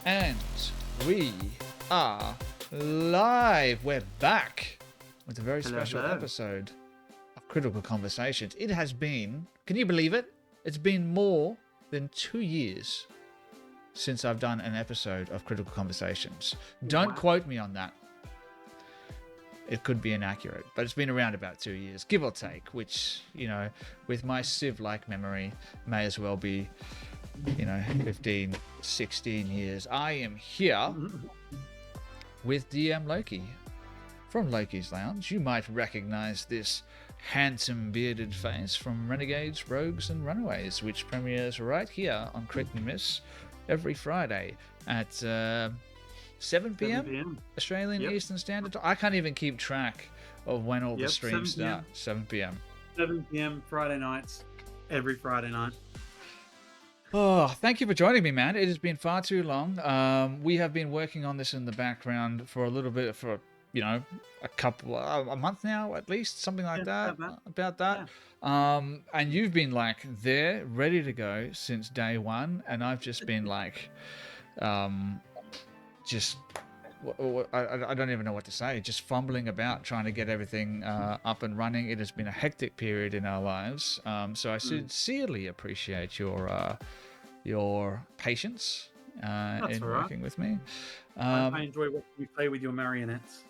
And we are live. We're back with a very special episode of Critical Conversations. It has been, can you believe it? It's been more than 2 years since I've done an episode of Critical Conversations. Don't quote me on that. It could be inaccurate, but it's been around about 2 years, give or take, which, you know, with my sieve-like memory, may as well be, 15, 16 years. I am here with DM Loki from Loki's Lounge. You might recognize this handsome bearded face from Renegades, Rogues and Runaways, which premieres right here on Crit and Miss every Friday at 7 p.m. Australian Eastern Standard Time. I can't even keep track of when all the streams start. 7 p.m. 7 p.m. Friday nights, every Friday night. Oh, thank you for joining me, man. It has been far too long. We have been working on this in the background for a little bit, for a month now, at least, something like that. About that. Yeah. And you've been like there, ready to go since day one, and I've just been like, I don't even know what to say. Just fumbling about trying to get everything up and running. It has been a hectic period in our lives. So I sincerely appreciate your patience in working with me. I enjoy watching you play with your marionettes.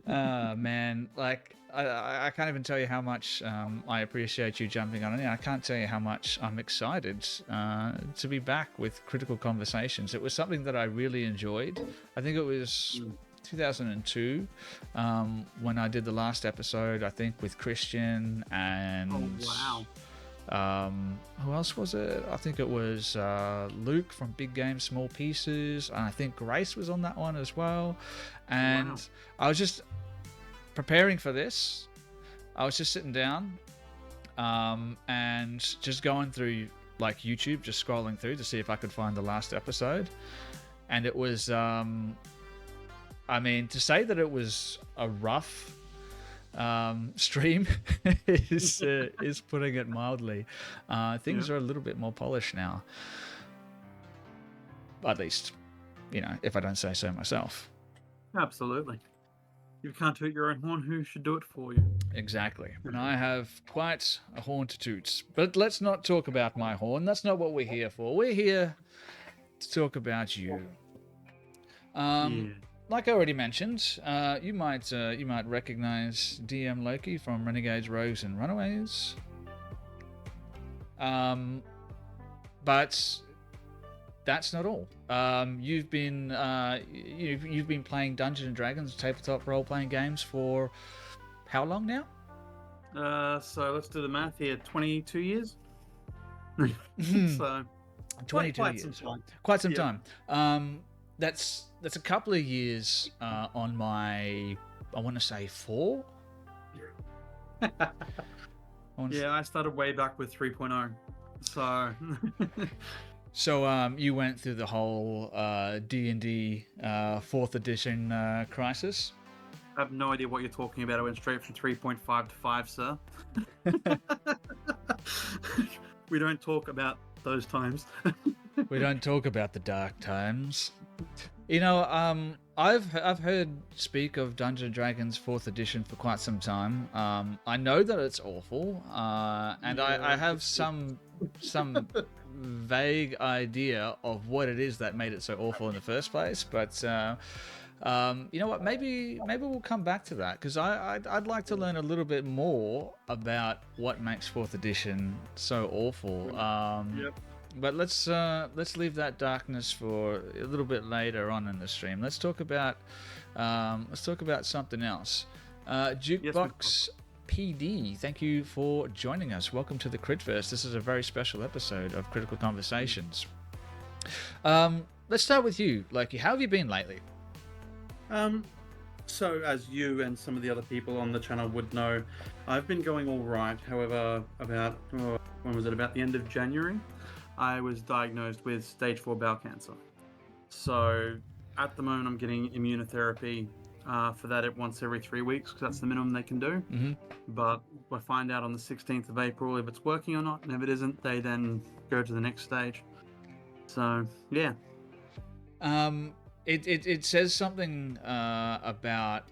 Man, like I can't even tell you how much I appreciate you jumping on it. I can't tell you how much I'm excited to be back with Critical Conversations. It was something that I really enjoyed. I think it was 2002 when I did the last episode, I think, with Christian and who else was it? I think it was Luke from Big Game Small Pieces, and I think Grace was on that one as well. And I was just preparing for this. I was just sitting down and just going through like YouTube, just scrolling through to see if I could find the last episode. And it was, to say that it was a rough stream is putting it mildly. Things are a little bit more polished now, at least, if I don't say so myself. Absolutely. You can't toot your own horn, who should do it for you? Exactly. And I have quite a horn to toot, but let's not talk about my horn. That's not what we're here for. We're here to talk about you. Like I already mentioned, you might recognize DM Loki from Renegades Rouges and Runaways. But that's not all. You've been playing Dungeons and Dragons tabletop role-playing games for how long now? So let's do the math here. 22 years. So 22 years. Quite some time. That's a couple of years on my, I want to say 4. I started way back with 3.0. So So you went through the whole D&D 4th edition crisis? I have no idea what you're talking about. I went straight from 3.5 to 5, sir. We don't talk about those times. We don't talk about the dark times. I've heard speak of Dungeons and Dragons 4th edition for quite some time. I know that it's awful, and I have some vague idea of what it is that made it so awful in the first place. But you know what? Maybe we'll come back to that, because I'd like to learn a little bit more about what makes 4th edition so awful. But let's leave that darkness for a little bit later on in the stream. Let's talk about something else. Jukebox PD, thank you for joining us. Welcome to the Critverse. This is a very special episode of Critical Conversations. Let's start with you, Loki. How have you been lately? So as you and some of the other people on the channel would know, I've been going all right. However, about the end of January, I was diagnosed with stage 4 bowel cancer. So at the moment, I'm getting immunotherapy for that once every 3 weeks, because that's the minimum they can do. Mm-hmm. But we'll find out on the 16th of April if it's working or not, and if it isn't, they then go to the next stage. So yeah, It says something about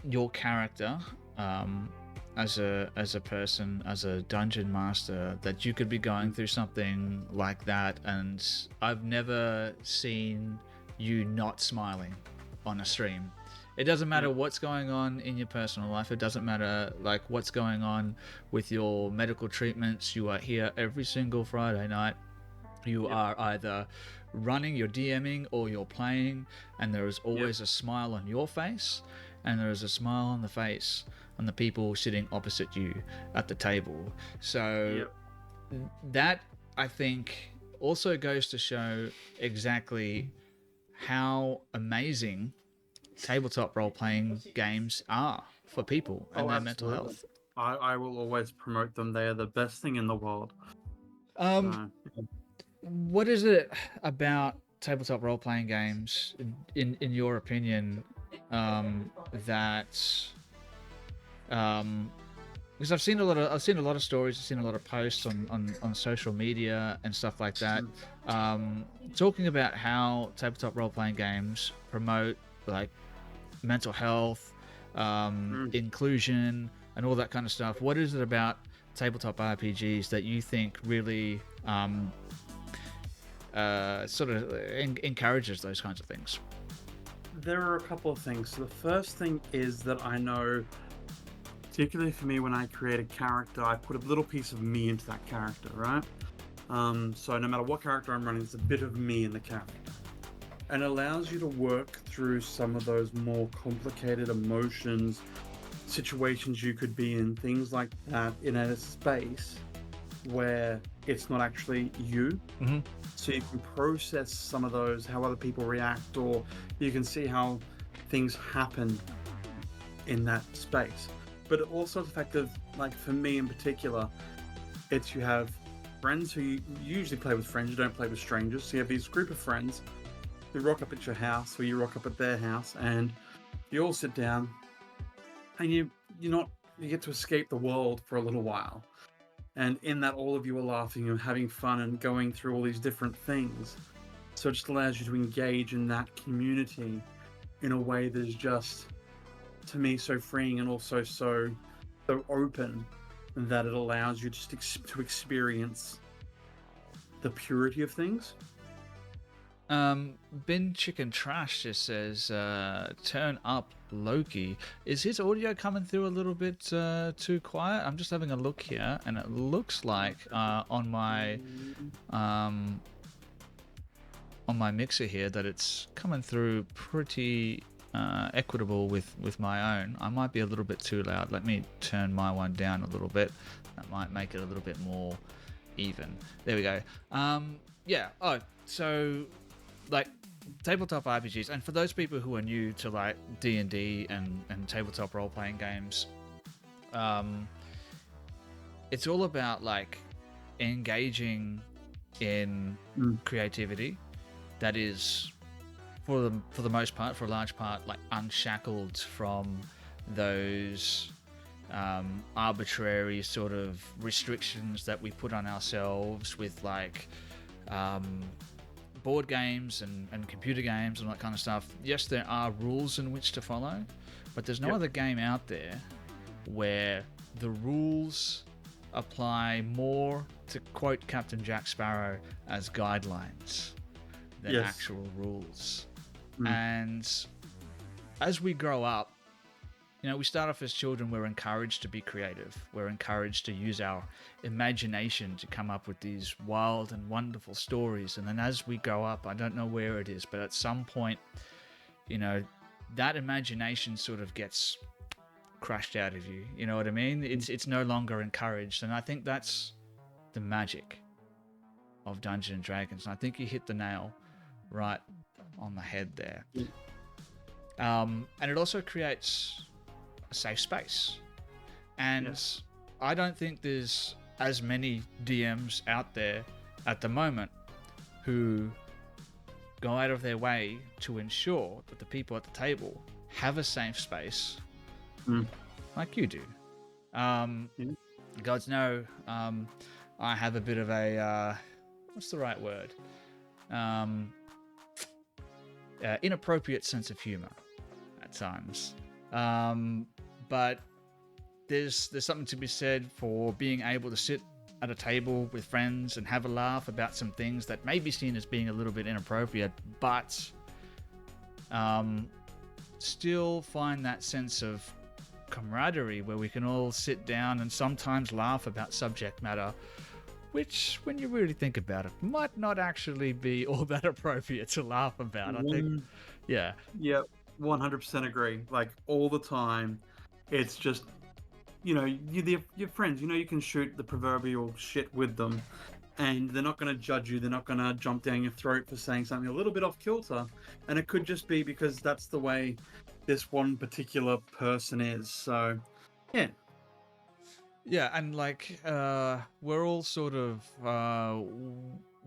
your character as a person, as a dungeon master, that you could be going through something like that, and I've never seen you not smiling on a stream. It doesn't matter what's going on in your personal life. It doesn't matter like what's going on with your medical treatments. You are here every single Friday night. You are either running, you're DMing, or you're playing, and there is always a smile on your face, and there is a smile on the face on the people sitting opposite you at the table. So that, I think, also goes to show exactly how amazing tabletop role-playing games are for people and their mental health. I will always promote them. They are the best thing in the world. What is it about tabletop role-playing games, in your opinion, that because I've seen a lot of stories, I've seen a lot of posts on social media and stuff like that, talking about how tabletop role-playing games promote like mental health, inclusion, and all that kind of stuff. What is it about tabletop RPGs that you think really sort of encourages those kinds of things? There are a couple of things. So the first thing is that I know, particularly for me, when I create a character, I put a little piece of me into that character, right? So no matter what character I'm running, there's a bit of me in the character. And it allows you to work through some of those more complicated emotions, situations you could be in, things like that, in a space where it's not actually you. So you can process some of those, how other people react, or you can see how things happen in that space. But also the fact of, like, for me in particular, it's you have friends who you usually play with friends, you don't play with strangers. So you have these group of friends who rock up at your house, or you rock up at their house, and you all sit down, and you get to escape the world for a little while. And in that, all of you are laughing and having fun and going through all these different things. So it just allows you to engage in that community in a way that is just, to me, so freeing, and also so open, that it allows you just to experience the purity of things. Bin Chicken Trash just says, turn up Loki. Is his audio coming through a little bit too quiet? I'm just having a look here, and it looks like on my mixer here that it's coming through pretty equitable with my own. I might be a little bit too loud. Let me turn my one down a little bit. That might make it a little bit more even. There we go. Yeah. Oh, so like tabletop RPGs, and for those people who are new to like D&D and tabletop role-playing games, it's all about like engaging in creativity that is, for the most part, for a large part, like unshackled from those arbitrary sort of restrictions that we put on ourselves with like board games and computer games and all that kind of stuff. Yes, there are rules in which to follow, but there's no other game out there where the rules apply more, to quote Captain Jack Sparrow, as guidelines than actual rules. And as we grow up, you know, we start off as children, we're encouraged to be creative. We're encouraged to use our imagination to come up with these wild and wonderful stories. And then as we grow up, I don't know where it is, but at some point, you know, that imagination sort of gets crushed out of you. You know what I mean? It's no longer encouraged. And I think that's the magic of Dungeons and Dragons. And I think you hit the nail right on the head there. And it also creates a safe space. And I don't think there's as many DMs out there at the moment who go out of their way to ensure that the people at the table have a safe space like you do. Gods know, I have a bit of a what's the right word? inappropriate sense of humor at times. But there's something to be said for being able to sit at a table with friends and have a laugh about some things that may be seen as being a little bit inappropriate, but still find that sense of camaraderie where we can all sit down and sometimes laugh about subject matter which, when you really think about it, might not actually be all that appropriate to laugh about. I think, yeah. Yep, 100% agree. Like, all the time, it's just, your friends, you can shoot the proverbial shit with them, and they're not going to judge you. They're not going to jump down your throat for saying something a little bit off kilter. And it could just be because that's the way this one particular person is. So, yeah. Yeah, and like we're all sort of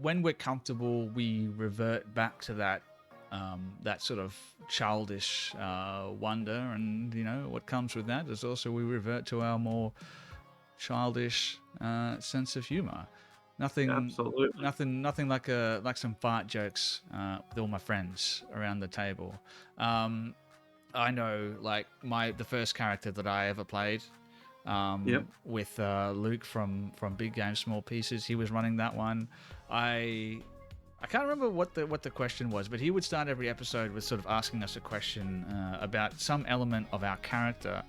when we're comfortable, we revert back to that that sort of childish wonder, and what comes with that is also we revert to our more childish sense of humor. Absolutely. Nothing like some fart jokes with all my friends around the table. I know, like the first character that I ever played. With Luke from Big Game Small Pieces. He was running that one. I can't remember what the question was, but he would start every episode with sort of asking us a question about some element of our character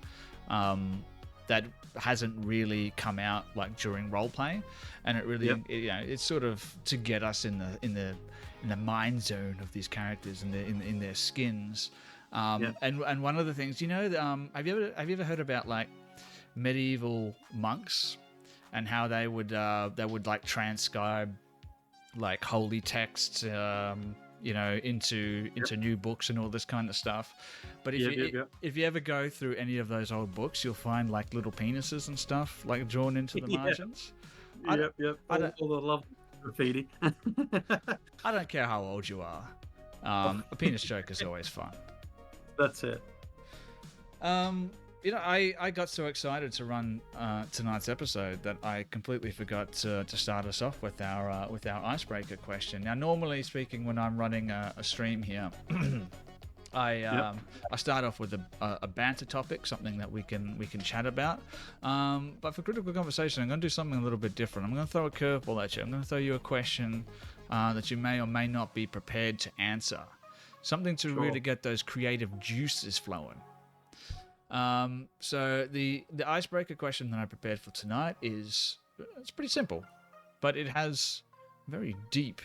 that hasn't really come out like during roleplay, and it really it's sort of to get us in the mind zone of these characters and in their skins. And one of the things, have you ever heard about like medieval monks and how they would like transcribe like holy texts into new books and all this kind of stuff, but if you ever go through any of those old books, you'll find like little penises and stuff like drawn into the margins. All the love graffiti. I don't care how old you are, a penis joke is always fun. That's it. I got so excited to run tonight's episode that I completely forgot to start us off with our icebreaker question. Now, normally speaking, when I'm running a stream here, I start off with a banter topic, something that we can chat about. But for critical conversation, I'm going to do something a little bit different. I'm going to throw a curveball at you. I'm going to throw you a question that you may or may not be prepared to answer. Something to really get those creative juices flowing. So the icebreaker question that I prepared for tonight it's pretty simple, but it has very deep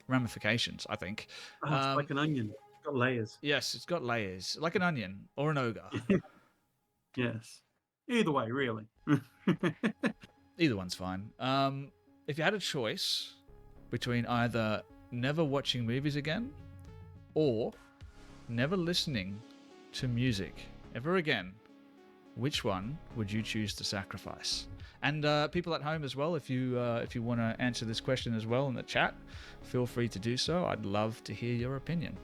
ramifications, I think. It's like an onion. It's got layers. Yes, it's got layers, like an onion or an ogre. Yes. Either way, really. Either one's fine. If you had a choice between either never watching movies again or never listening to music ever again, which one would you choose to sacrifice? And people at home as well, if you want to answer this question as well in the chat, feel free to do so. I'd love to hear your opinion.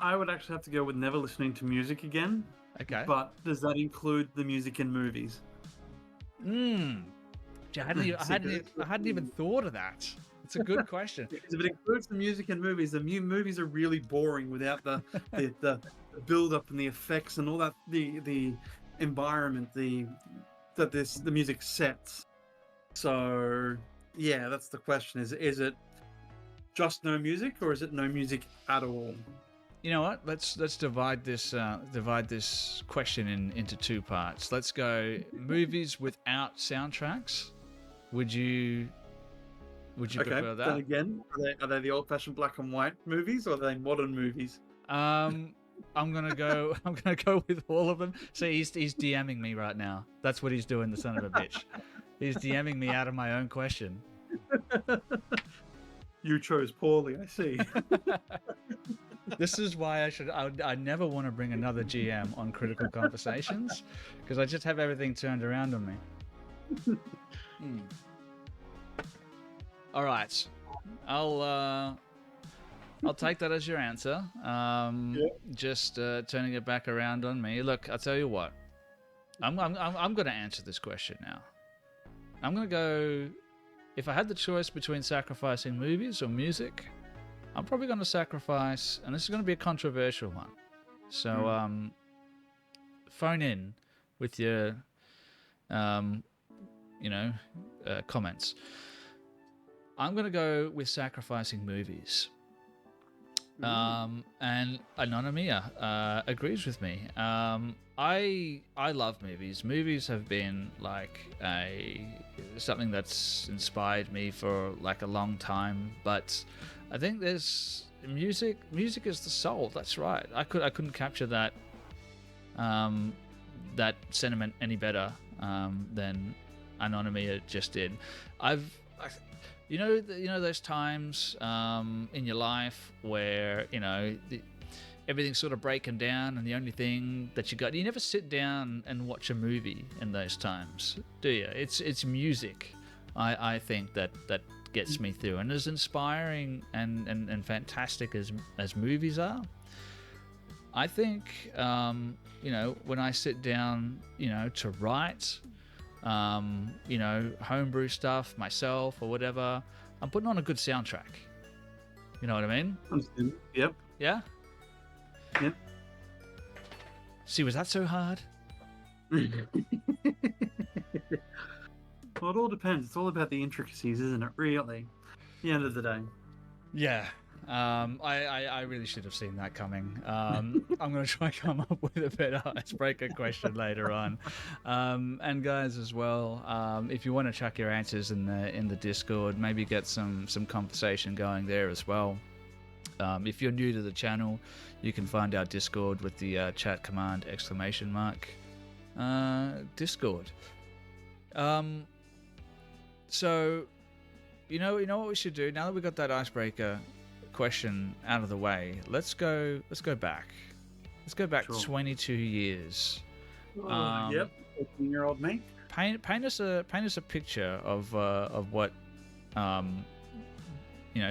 I would actually have to go with never listening to music again. Okay. But does that include the music in movies? I hadn't even thought of that. It's a good question. Because if it includes the music in movies, the movies are really boring without the build up and the effects and all that, the environment, the music sets. So yeah, that's the question. Is it just no music, or is it no music at all? You know what? Let's divide this question into two parts. Let's go movies without soundtracks. Would you prefer that? Then again, are they the old-fashioned black and white movies, or are they modern movies? I'm gonna go with all of them. See, he's DMing me right now. That's what he's doing, the son of a bitch. He's DMing me out of my own question. You chose poorly, I see. This is why I never want to bring another GM on Critical Conversations, because I just have everything turned around on me. All right, I'll take that as your answer. Just turning it back around on me. Look, I'll tell you what. I'm going to answer this question now. I'm going to go if I had the choice between sacrificing movies or music, I'm probably going to sacrifice, and this is going to be a controversial one. So, phone in with your, comments. I'm going to go with sacrificing movies. And Anonymia agrees with me. I love movies. Movies have been like something that's inspired me for like a long time. But I think there's music. Music is the soul. That's right. I couldn't capture that that sentiment any better than Anonymia just did. You know those times in your life where everything's sort of breaking down, and the only thing that you never sit down and watch a movie in those times, do you? It's music, I think that gets me through, and as inspiring and fantastic as movies are, I think when I sit down to write homebrew stuff myself or whatever, I'm putting on a good soundtrack. You know what I mean? Yep. Yeah? Yep. See, was that so hard? Well, it all depends. It's all about the intricacies, isn't it, really? At the end of the day. Yeah. I really should have seen that coming. I'm going to try and come up with a better icebreaker question later on. And guys as well, if you want to chuck your answers in the Discord, maybe get some conversation going there as well. If you're new to the channel, you can find our Discord with the chat command !Discord. So, you know what we should do now that we got that icebreaker question out of the way? Let's go back. Let's go back 22 years. Yep, 14-year-old me. Paint us a picture of what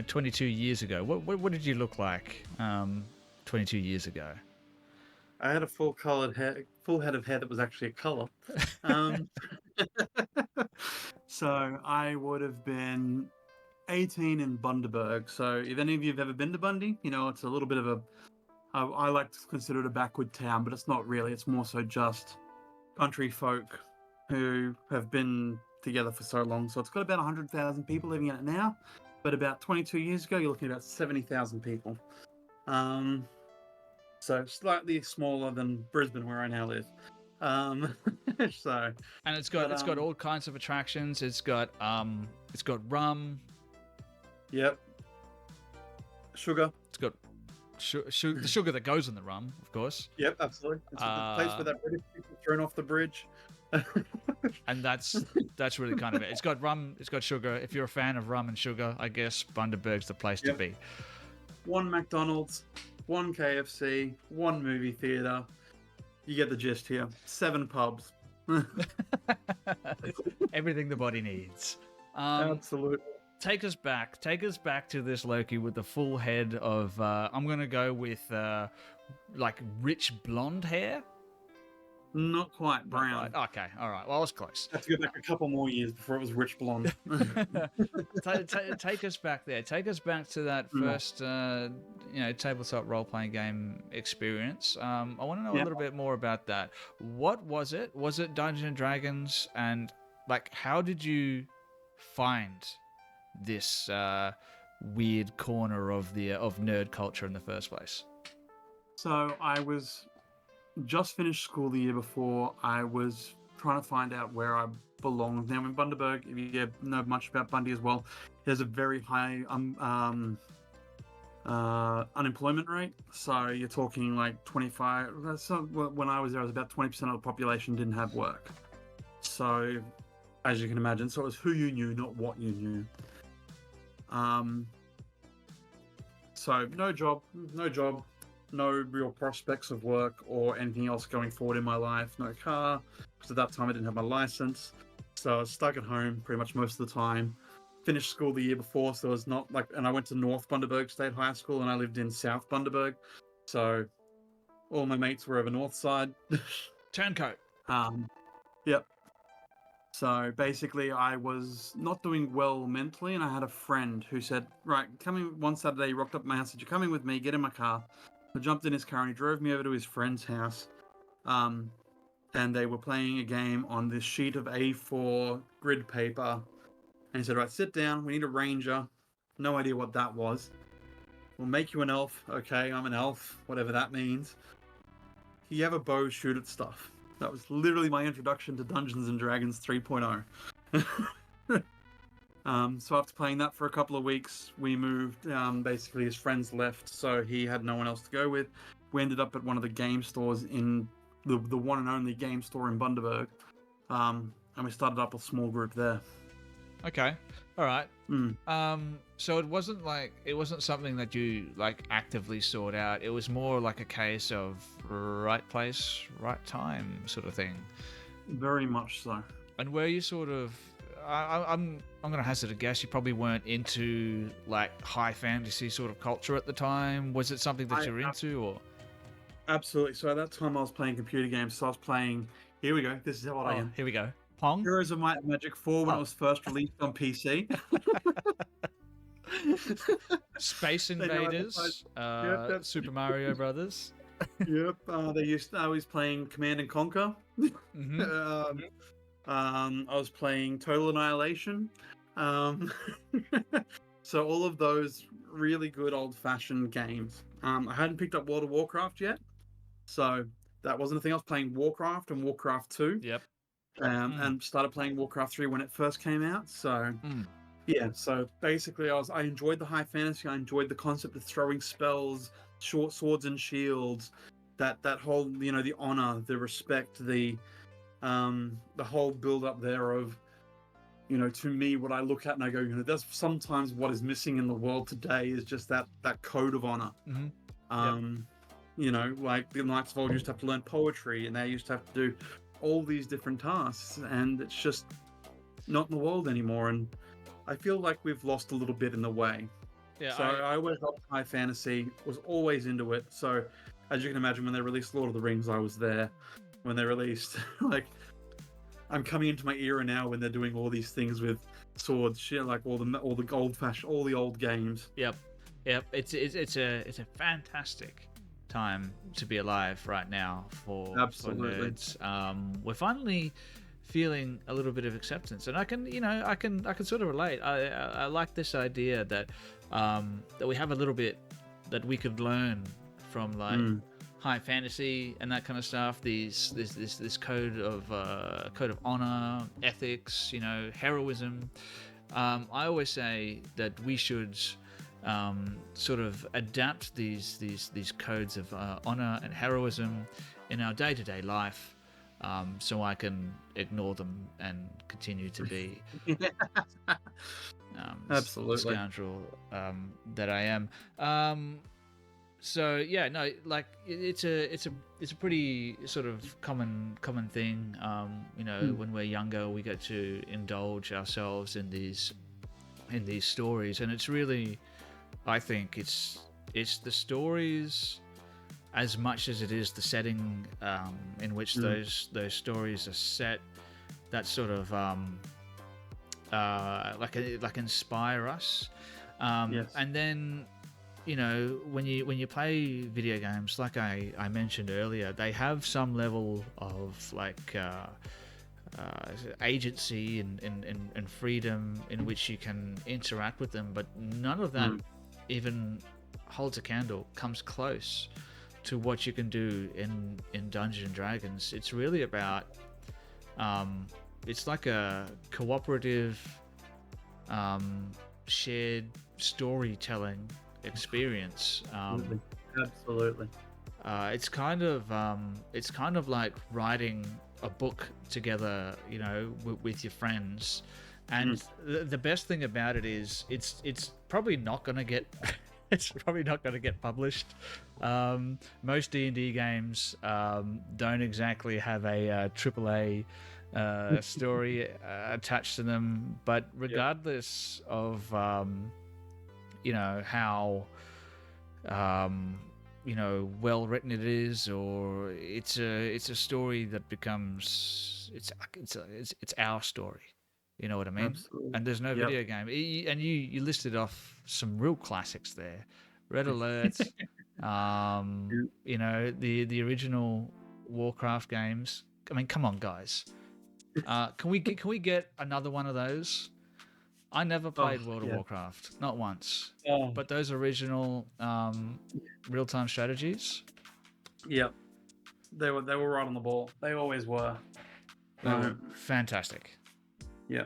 22 years ago. What did you look like 22 years ago? I had a full head of hair that was actually a color. So I would have been 18 in Bundaberg. So if any of you have ever been to Bundy, it's a little bit of I like to consider it a backward town, but it's not really. It's more so just country folk who have been together for so long. So it's got about 100,000 people living in it now, but about 22 years ago, you're looking at about 70,000 people. So slightly smaller than Brisbane, where I now live. And it's got all kinds of attractions. It's got rum. Yep. Sugar. It's got the sugar that goes in the rum, of course. Yep, absolutely. It's the place where that British people thrown off the bridge. And that's really kind of it. It's got rum. It's got sugar. If you're a fan of rum and sugar, I guess Bundaberg's the place to be. One McDonald's, one KFC, one movie theater. You get the gist here. 7 pubs. Everything the body needs. Absolutely. Take us back to this Loki with the full head of I'm gonna go with like rich blonde hair. Not quite brown. Okay, all right. Well, I was close. I have to go back a couple more years before it was rich blonde. Take us back there. Take us back to that first, tabletop role-playing game experience. I want to know a little bit more about that. What was it? Was it Dungeons and Dragons? And like, how did you find this weird corner of nerd culture in the first place? So I was just finished school the year before. I was trying to find out where I belonged. Now in Bundaberg, if you know much about Bundy as well, there's a very high unemployment rate. So you're talking like 25. So when I was there, it was about 20% of the population didn't have work. So as you can imagine, so it was who you knew, not what you knew. So no job, no real prospects of work or anything else going forward in my life. No car, because at that time I didn't have my license. So I was stuck at home pretty much most of the time. Finished school the year before, so it was not like, and I went to North Bundaberg State High School and I lived in South Bundaberg. So all my mates were over North Side. Turncoat. Yep. So basically, I was not doing well mentally, and I had a friend who said, "Right, coming one Saturday, he rocked up at my house. Said, you're coming with me? Get in my car." I jumped in his car and he drove me over to his friend's house. Um, and they were playing a game on this sheet of A4 grid paper. And he said, "Right, sit down. We need a ranger." No idea what that was. "We'll make you an elf." Okay, I'm an elf, whatever that means. You have a bow, shoot at stuff. That was literally my introduction to Dungeons and Dragons 3.0. So after playing that for a couple of weeks, we moved. Basically, his friends left, so he had no one else to go with. We ended up at one of the game stores in the one and only game store in Bundaberg, and we started up a small group there. Okay, all right. So it wasn't something that you like actively sought out. It was more like a case of right place, right time sort of thing. Very much so. And were you sort of? I'm gonna hazard a guess. You probably weren't into like high fantasy sort of culture at the time. Was it something that you were into, or? Absolutely. So at that time, I was playing computer games. So I was playing. Here we go. This is what I am. Here we go. Pong. Heroes of Might and Magic 4 when it was first released on PC. Space Invaders, Yep. Super Mario Brothers. Yep. I was playing Command and Conquer. Mm-hmm. I was playing Total Annihilation. So all of those really good old-fashioned games. I hadn't picked up World of Warcraft yet, so that wasn't a thing. I was playing Warcraft and Warcraft 2. Yep. And started playing Warcraft 3 when it first came out. So yeah, so basically I enjoyed the high fantasy. I enjoyed the concept of throwing spells, short swords and shields, that whole, the honor, the respect, the whole build up there of, to me, what I look at and I go, that's sometimes what is missing in the world today is just that code of honor. Like the Knights of Old used to have to learn poetry, and they used to have to do all these different tasks, and it's just not in the world anymore, and I feel like we've lost a little bit in the way. So I always loved high fantasy, was always into it. So as you can imagine, when they released Lord of the Rings, I was there. When they released, like, I'm coming into my era now when they're doing all these things with swords, shit, like all the old-fashioned, all the old games. Yep. It's a fantastic time to be alive right now for nerds. We're finally feeling a little bit of acceptance, and I can sort of relate. I like this idea that we have a little bit that we could learn from, like high fantasy and that kind of stuff. This code of honor, ethics, heroism. I always say that we should sort of adapt these codes of honor and heroism in our day-to-day life, so I can ignore them and continue to be Absolutely scoundrel that I am. So yeah, no, like it's a pretty sort of common thing. When we're younger, we get to indulge ourselves in these stories, and it's really, I think it's the stories as much as it is the setting in which those stories are set that sort of like inspire us. Yes. And then when you play video games, like I mentioned earlier, they have some level of like agency and freedom in which you can interact with them, but none of that even holds a candle, comes close to what you can do in Dungeons and Dragons. It's really about it's like a cooperative shared storytelling experience. Absolutely. It's kind of like writing a book together, with your friends. And the best thing about it is it's probably not going to get published. Most D&D games don't exactly have a AAA story attached to them, but regardless of how well written it is, or it's a story that becomes it's our story. You know what I mean? Absolutely. And there's no Yep. video game. And you listed off some real classics there. Red Alert, Yeah. the original Warcraft games. I mean, come on, guys. Can we get another one of those? I never Oh, played World of yeah. Warcraft, not once. Oh, But those original real-time strategies, yep. They were right on the ball. They always were. they were fantastic. Yeah.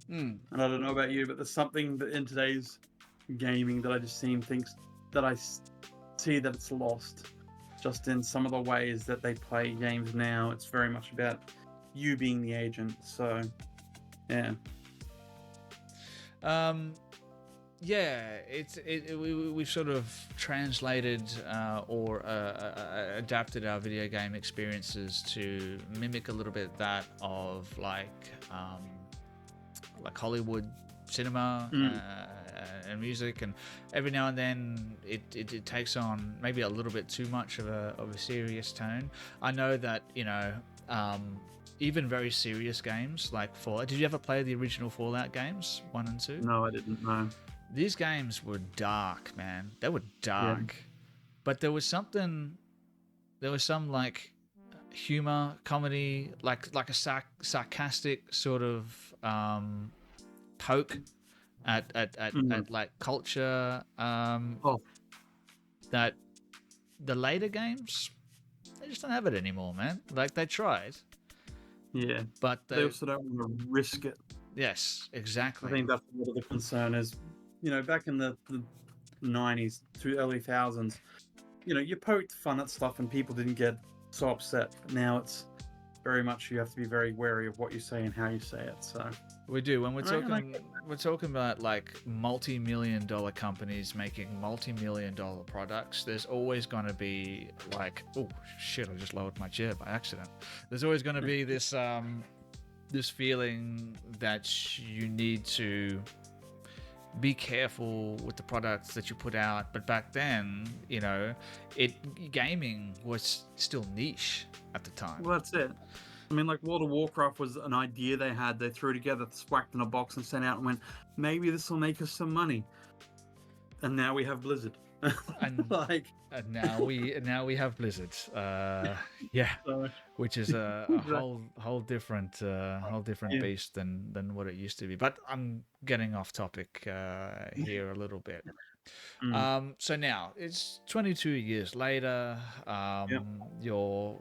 And I don't know about you, but there's something that in today's gaming that I just see that it's lost. Just in some of the ways that they play games now, it's very much about you being the agent. So, yeah. Yeah, we've sort of translated or adapted our video game experiences to mimic a little bit that of like Hollywood cinema and music, and every now and then it takes on maybe a little bit too much of a serious tone. I know that even very serious games like Fallout. Did you ever play the original Fallout games 1 and 2? No, I didn't know. These games were dark, man. They were dark. Yeah. But there was some like humor, comedy, like a sarcastic sort of poke at like culture that the later games, they just don't have it anymore, man. Like, they tried. Yeah. But They also don't want to risk it. Yes, exactly. I think that's a lot of the concern is, back in the 90s to early thousands, you poked fun at stuff and people didn't get so upset. Now it's very much you have to be very wary of what you say and how you say it. So we do when we're talking about like multi-million-dollar companies making multi-million-dollar products. There's always going to be like, oh shit, I just lowered my chair by accident. There's always going to be this this feeling that you need to be careful with the products that you put out. But back then, gaming was still niche at the time. Well, that's it. I mean, like World of Warcraft was an idea they had. They threw together, whacked in a box and sent out and went, maybe this will make us some money. And now we have Blizzard. And now we have Blizzard. Which is a whole different beast than what it used to be. But I'm getting off topic here a little bit. So now it's 22 years later. You're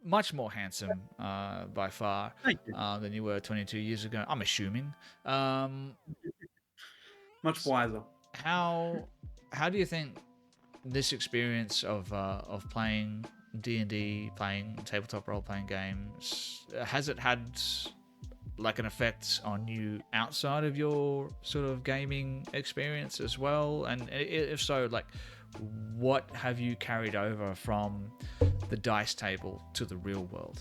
much more handsome by far than you were 22 years ago. I'm assuming. Much wiser. How do you think this experience of playing D&D, playing tabletop role-playing games, has it had like an effect on you outside of your sort of gaming experience as well? And if so, like, what have you carried over from the dice table to the real world?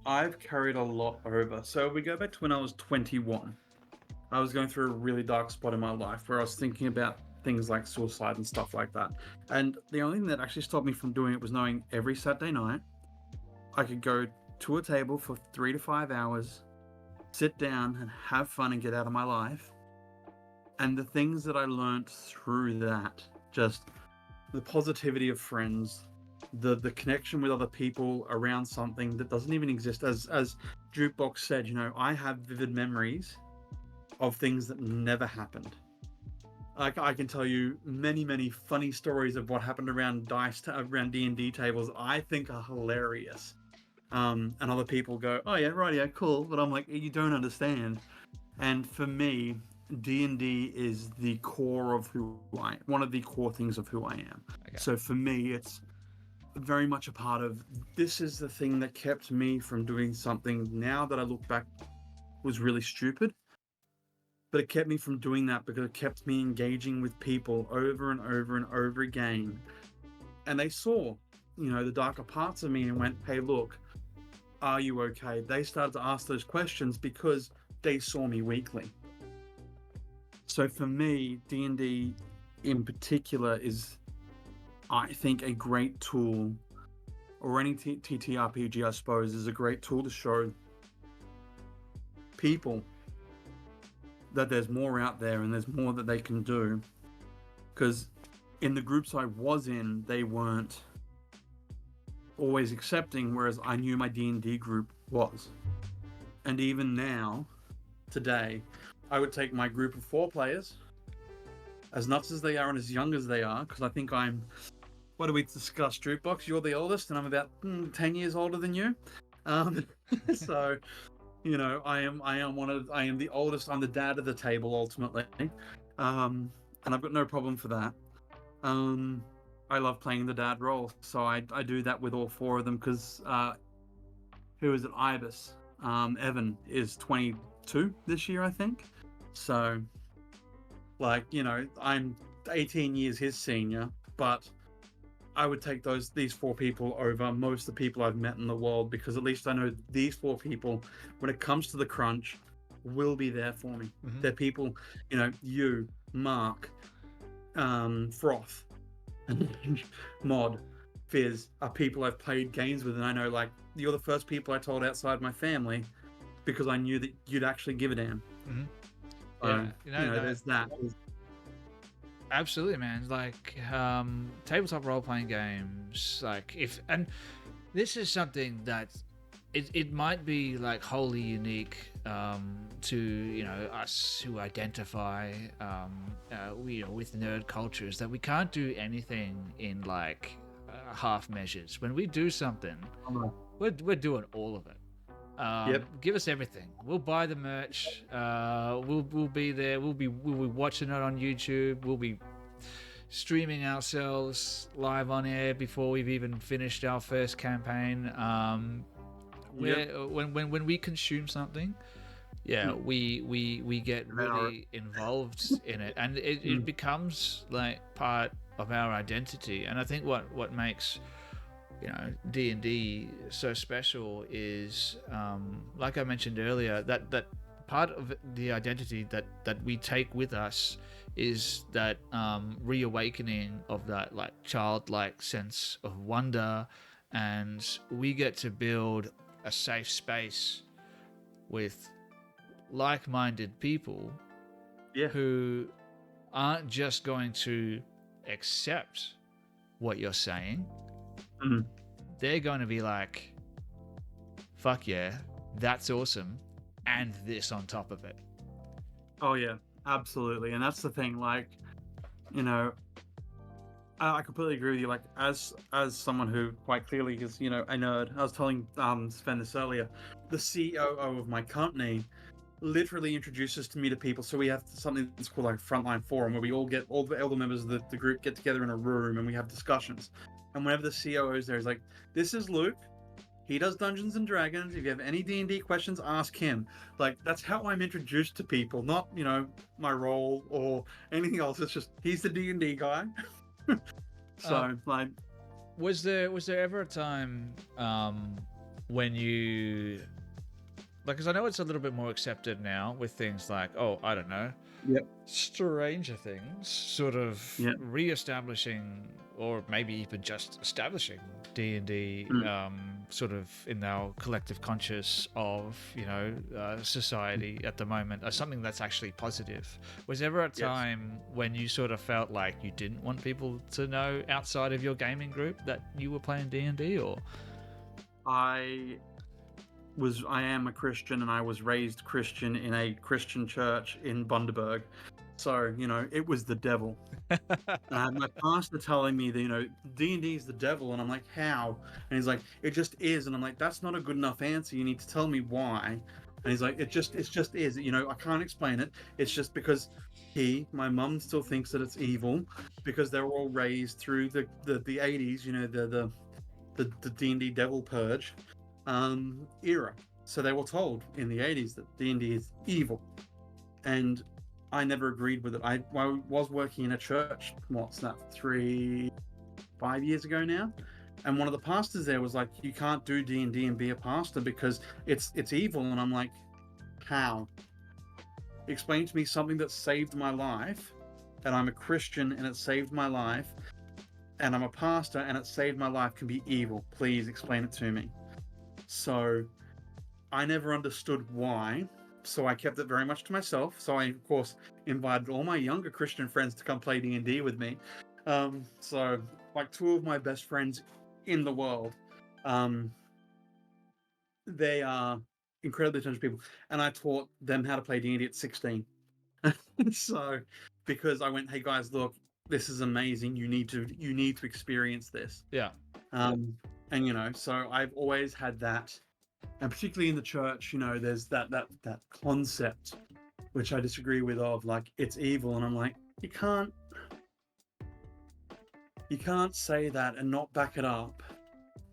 I've carried a lot over. So we go back to when I was 21. I was going through a really dark spot in my life where I was thinking about things like suicide and stuff like that. And the only thing that actually stopped me from doing it was knowing every Saturday night I could go to a table for 3 to 5 hours, sit down and have fun and get out of my life. And the things that I learned through that, just the positivity of friends, the connection with other people around something that doesn't even exist. As Jukebox said, I have vivid memories of things that never happened. I can tell you many, many funny stories of what happened around around D&D tables I think are hilarious. And other people go, oh yeah, right, yeah, cool. But I'm like, you don't understand. And for me, D&D is the core of one of the core things of who I am. Okay. So for me, it's very much a part of, this is the thing that kept me from doing something now that I look back was really stupid. But it kept me from doing that because it kept me engaging with people over and over and over again. And they saw, the darker parts of me and went, hey, look, are you okay? They started to ask those questions because they saw me weekly. So for me, D&D in particular is, I think, a great tool, or any TTRPG, I suppose, is a great tool to show people that there's more out there and there's more that they can do. Because in the groups I was in, they weren't always accepting, whereas I knew my D&D group was. And even now, today, I would take my group of 4 players, as nuts as they are and as young as they are, because I think I'm, what do we discuss, Jukebox? You're the oldest, and I'm about 10 years older than you. So, you know, I am the oldest. I'm the dad of the table, ultimately. And I've got no problem for that. I love playing the dad role, so I do that with all 4 of them, because who is it? Ibis. Evan is 22 this year, I think. So, like, you know, I'm 18 years his senior, but I would take these 4 people over most of the people I've met in the world, because at least I know these 4 people, when it comes to the crunch, will be there for me. Mm-hmm. They're people, you know, you, Mark, Froth, Mod, Fizz, are people I've played games with, and I know, like, you're the first people I told outside my family, because I knew that you'd actually give a damn. Mm-hmm. So, yeah, there's that. Absolutely, man. Like, tabletop role-playing games, like, and this is something that it might be like wholly unique to, you know, us who identify you know, with nerd cultures, that we can't do anything in like half measures. When we do something, we're doing all of it. Give us everything. We'll buy the merch. We'll be there. We'll be watching it on YouTube. We'll be streaming ourselves live on air before we've even finished our first campaign. When we consume something, we get really involved in it, and it becomes like part of our identity. And I think what makes, you know, D&D so special is, like I mentioned earlier, that part of the identity that we take with us is that reawakening of that like childlike sense of wonder, and we get to build a safe space with like-minded people who aren't just going to accept what you're saying. Mm-hmm. They're going to be like, fuck yeah, that's awesome, and this on top of it. Oh yeah, absolutely. And that's the thing, like, you know, I completely agree with you. Like, as someone who quite clearly is, you know, a nerd, I was telling Sven this earlier, the COO of my company literally introduces to me to people. So we have something that's called like a frontline forum, where we all the members of the group get together in a room and we have discussions. And whenever the COO is there, he's like, "This is Luke. He does Dungeons and Dragons. If you have any D&D questions, ask him." Like, that's how I'm introduced to people, not, you know, my role or anything else. It's just, he's the D&D guy. So, like, was there ever a time when you, like, because I know it's a little bit more accepted now with things like, oh, I don't know, Stranger Things, sort of re-establishing, or maybe even just establishing D&D sort of in our collective conscious of, you know, society at the moment, as something that's actually positive. Was there ever a time when you sort of felt like you didn't want people to know outside of your gaming group that you were playing D&D, or? I am a Christian, and I was raised Christian in a Christian church in Bundaberg. So, you know, it was the devil. My pastor telling me that, you know, D&D is the devil, and I'm like, how? And he's like, it just is. And I'm like, that's not a good enough answer. You need to tell me why. And he's like, it just is. You know, I can't explain it. It's just because my mum still thinks that it's evil, because they were all raised through the 80s, you know, the D&D devil purge era. So they were told in the 80s that D&D is evil. And I never agreed with it. I was working in a church, what's that, 5 years ago now? And one of the pastors there was like, you can't do D&D and be a pastor because it's evil. And I'm like, how? Explain to me something that saved my life and I'm a Christian and it saved my life, and I'm a pastor and it saved my life, can be evil? Please explain it to me. So I never understood why, so I kept it very much to myself. So I, of course, invited all my younger Christian friends to come play D&D with me. So, like, two of my best friends in the world, they are incredibly intelligent people, and I taught them how to play D&D at 16. So, because I went, hey guys, look, this is amazing. You need to experience this. Yeah. And so I've always had that, and particularly in the church, there's that concept which I disagree with, of like it's evil, and I'm like, you can't say that and not back it up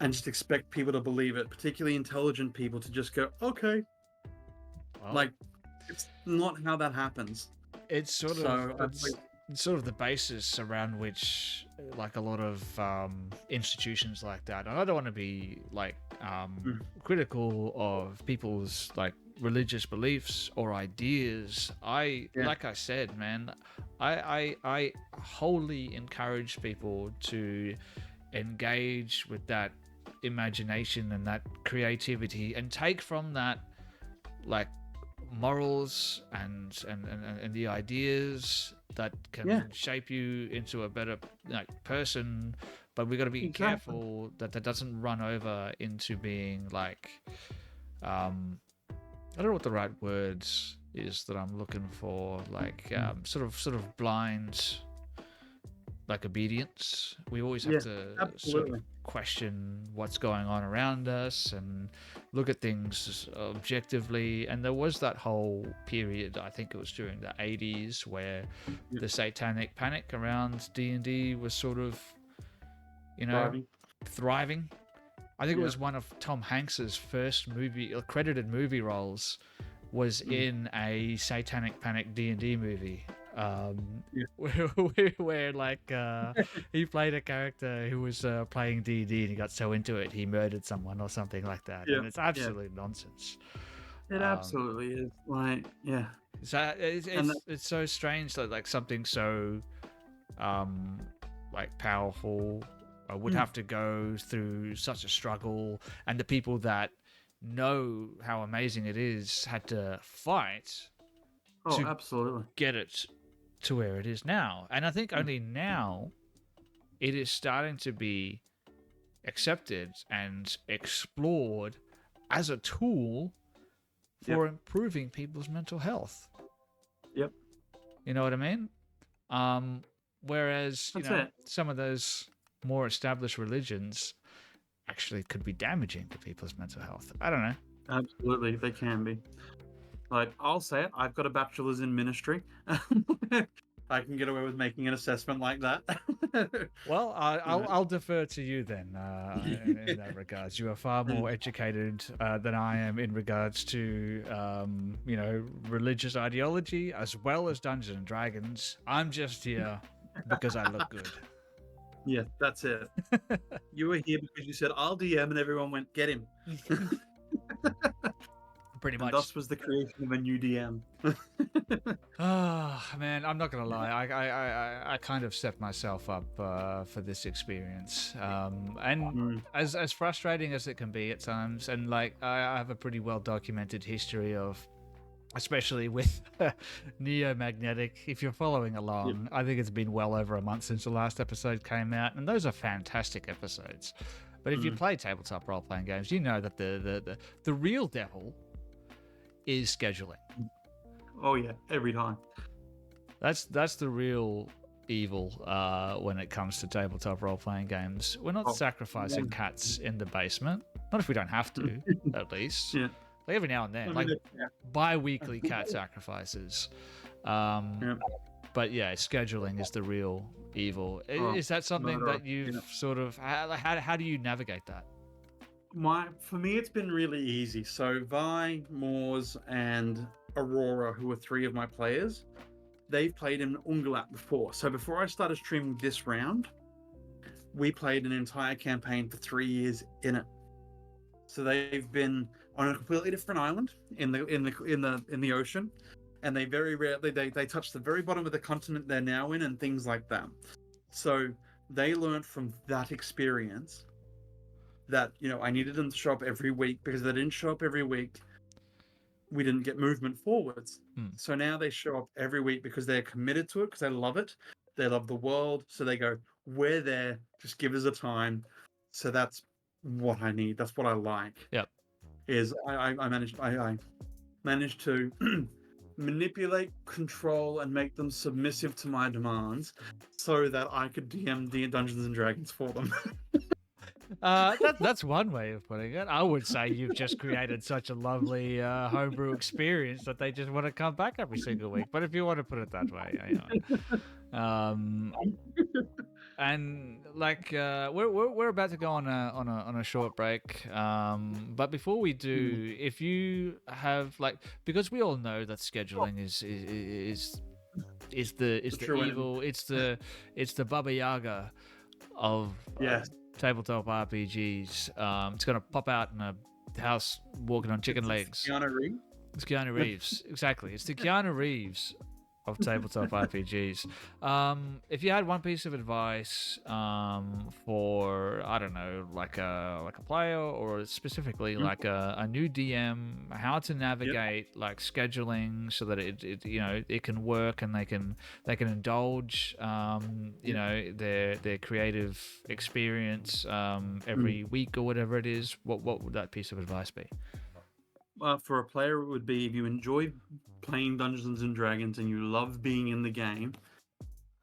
and just expect people to believe it, particularly intelligent people, to just go, okay. Well, like, it's not how that happens. It's sort of the basis around which, like, a lot of institutions like that. And I don't want to be like critical of people's like religious beliefs or ideas. Like I said, man, I wholly encourage people to engage with that imagination and that creativity and take from that, like, morals and the ideas that can shape you into a better, like, person. But we got to be careful that doesn't run over into being like, I don't know what the right words is that I'm looking for, like sort of blind, like, obedience. We always have to sort of question what's going on around us and look at things objectively. And there was that whole period, I think it was during the 80s, where the satanic panic around D&D was sort of, thriving. I think it was one of Tom Hanks's first credited movie roles was in a satanic panic D&D movie. Where like he played a character who was playing D&D, and he got so into it he murdered someone or something like that. And it's absolute nonsense. It absolutely is. Like, so it's so strange that, like, something so like powerful would have to go through such a struggle, and the people that know how amazing it is had to fight absolutely get it to where it is now. And I think only now it is starting to be accepted and explored as a tool for improving people's mental health. Yep. You know what I mean? Whereas, some of those more established religions actually could be damaging to people's mental health. I don't know. Absolutely, they can be. Like, I'll say it, I've got a bachelor's in ministry. I can get away with making an assessment like that. Well, I'll defer to you then in that regards. You are far more educated than I am in regards to, religious ideology as well as Dungeons and Dragons. I'm just here because I look good. Yeah, that's it. You were here because you said, I'll DM, and everyone went, get him. Pretty much. And thus was the creation of a new DM. Oh, man, I'm not going to lie. I kind of set myself up for this experience. And as frustrating as it can be at times, and like I have a pretty well documented history of, especially with Neo-Magnetic, if you're following along, I think it's been well over a month since the last episode came out, and those are fantastic episodes. But if you play tabletop role-playing games, you know that the real devil is scheduling. Oh yeah, every time. That's the real evil when it comes to tabletop role-playing games. We're not sacrificing cats in the basement. Not if we don't have to, at least. Yeah. Like every now and then, bi-weekly cat sacrifices. But yeah, scheduling is the real evil. Is that something that you've sort of... How do you navigate that? For me, it's been really easy. So Vi, Moors, and Aurora, who are three of my players, they've played in Ungoliant before. So before I started streaming this round, we played an entire campaign for 3 years in it. So they've been on a completely different island in the ocean. and they very rarely they touch the very bottom of the continent they're now in and things like that. So they learned from that experience that, you know, I needed them to show up every week, because if they didn't show up every week, we didn't get movement forwards. So now they show up every week because they're committed to it, because they love it. They love the world. So they go, we're there, just give us a time. So that's what I need. That's what I like. Yep. Is I managed to manipulate, control, and make them submissive to my demands so that I could DM Dungeons and Dragons for them. That's one way of putting it. I would say you've just created such a lovely homebrew experience that they just want to come back every single week. But if you want to put it that way, you know. And like we're about to go on a short break. But before we do, if you have like, because we all know that scheduling is the evil, it's the Baba Yaga of tabletop RPGs. It's gonna pop out in a house walking on chicken legs. Keanu Reeves. It's Keanu Reeves, exactly. It's the Keanu Reeves of tabletop RPGs. If you had one piece of advice for, I don't know, like a player, or specifically like a new DM, how to navigate like scheduling so that it you know, it can work and they can indulge you know, their creative experience every week or whatever it is, what would that piece of advice be? For a player, it would be, if you enjoy playing Dungeons and Dragons and you love being in the game,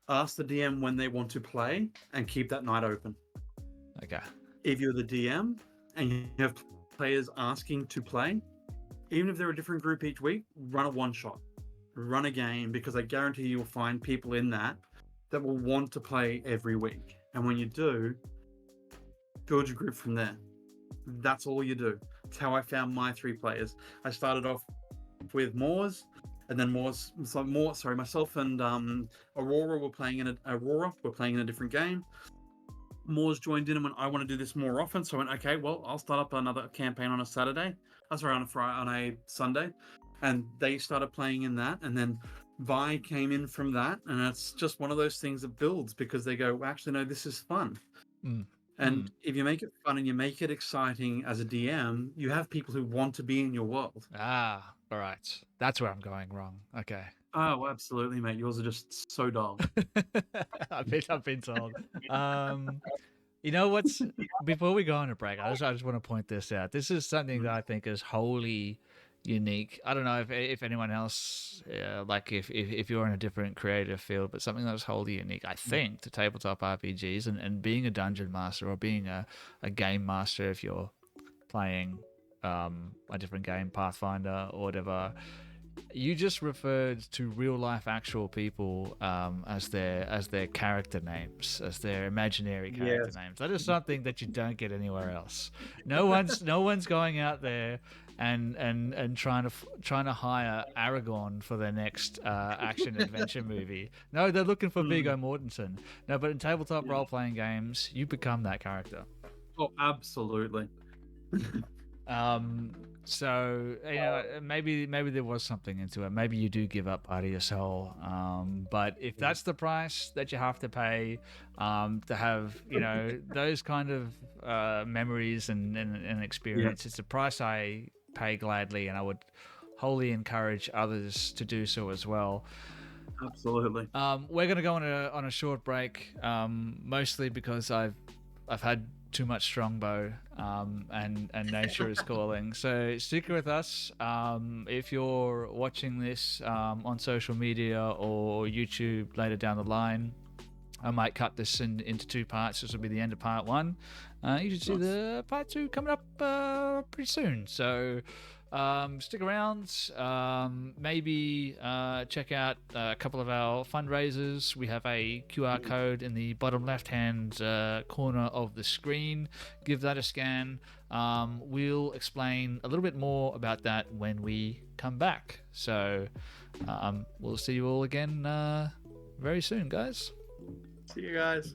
ask the DM when they want to play and keep that night open. Okay. If you're the DM and you have players asking to play, even if they're a different group each week, run a one-shot. Run a game, because I guarantee you'll find people in that will want to play every week. And when you do, build your group from there. That's all you do. It's how I found my 3 players. I started off with Moors, and then myself and Aurora were playing in a different game. Moors joined in and went, I want to do this more often. So I went, okay, well, I'll start up another campaign on a Saturday. On a Sunday. And they started playing in that. And then Vi came in from that. And it's just one of those things that builds, because they go, well, actually, no, this is fun. And if you make it fun and you make it exciting as a DM, you have people who want to be in your world. All right. That's where I'm going wrong. Okay. Oh, absolutely, mate. Yours are just so dull. I've been told. You know what's, before we go on a break, I just want to point this out. This is something that I think is wholly unique. I don't know if anyone else, like if you're in a different creative field, but something that's wholly unique, I think, to tabletop RPGs and being a dungeon master, or being a game master if you're playing a different game, Pathfinder or whatever. You just referred to real life actual people as their character names, as their imaginary character names. That is something that you don't get anywhere else. No one's going out there and trying to hire Aragorn for their next action adventure movie. No, they're looking for Viggo Mortensen. No, but in tabletop role playing games, you become that character. Oh, absolutely. So, you know, maybe there was something into it. Maybe you do give up part of your soul. But if that's the price that you have to pay to have, you know, those kind of memories and experience, it's a price I pay gladly, and I would wholly encourage others to do so as well. Absolutely. We're going to go on a short break, mostly because I've had too much strongbow, and nature is calling. So stick with us. If you're watching this on social media or YouTube later down the line, I might cut this into 2 parts. This will be the end of part 1. You should see the part 2 coming up pretty soon. So stick around. Maybe check out a couple of our fundraisers. We have a QR code in the bottom left-hand corner of the screen. Give that a scan. We'll explain a little bit more about that when we come back. So we'll see you all again very soon, guys. See you guys.